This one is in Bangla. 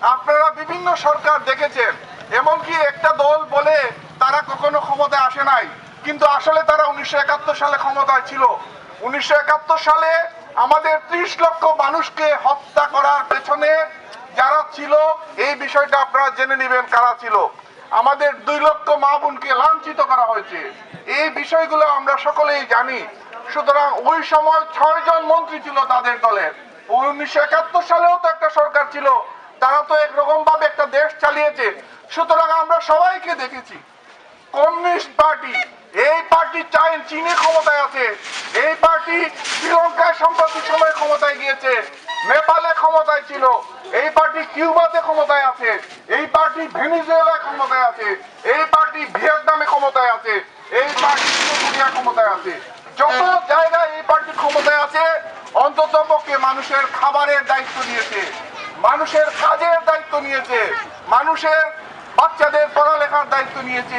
আপনারা বিভিন্ন সরকার দেখেছেন, এমনকি একটা দল বলে তারা কখনো ক্ষমতায় আসে নাই, কিন্তু আসলে তারা 1971 সালে ক্ষমতায় ছিল। 1971 সালে আমাদের 30 লক্ষ মানুষকে হত্যা করার পেছনে যারা ছিল, এই বিষয়টা আপনারা জেনে নেবেন কারা ছিল। আমাদের 2 লক্ষ মা বোনকে লাঞ্ছিত করা হয়েছে, এই বিষয়গুলো আমরা সকলেই জানি। সুতরাং ওই সময় 6 জন মন্ত্রী ছিল তাদের দলের। 1971 সালেও তো একটা সরকার ছিল, তারা তো একরকম ভাবে একটা দেশ চালিয়েছে। সুতরাং আমরা সবাইকে দেখেছি। কমিউনিস্ট পার্টি, এই পার্টি চীনে ক্ষমতায় আছে, এই পার্টি শ্রীলঙ্কায় সাম্প্রতিক সময়ে ক্ষমতায় গিয়েছে, নেপালে ক্ষমতায় ছিল, এই পার্টি কিউবাতে ক্ষমতায় আছে, এই পার্টি ভেনেজুয়েলায় ক্ষমতায় আছে, এই পার্টি ভিয়েতনামে ক্ষমতায় আছে, এই পার্টি কোরিয়া ক্ষমতায় আছে। যত জায়গায় এই পার্টি ক্ষমতায় আছে, অন্ততপক্ষে মানুষের খাবারের দায়িত্ব নিয়েছে, মানুষের কাজের দায়িত্ব নিয়েছে, মানুষের বাচ্চাদের পড়ালেখার দায়িত্ব নিয়েছে।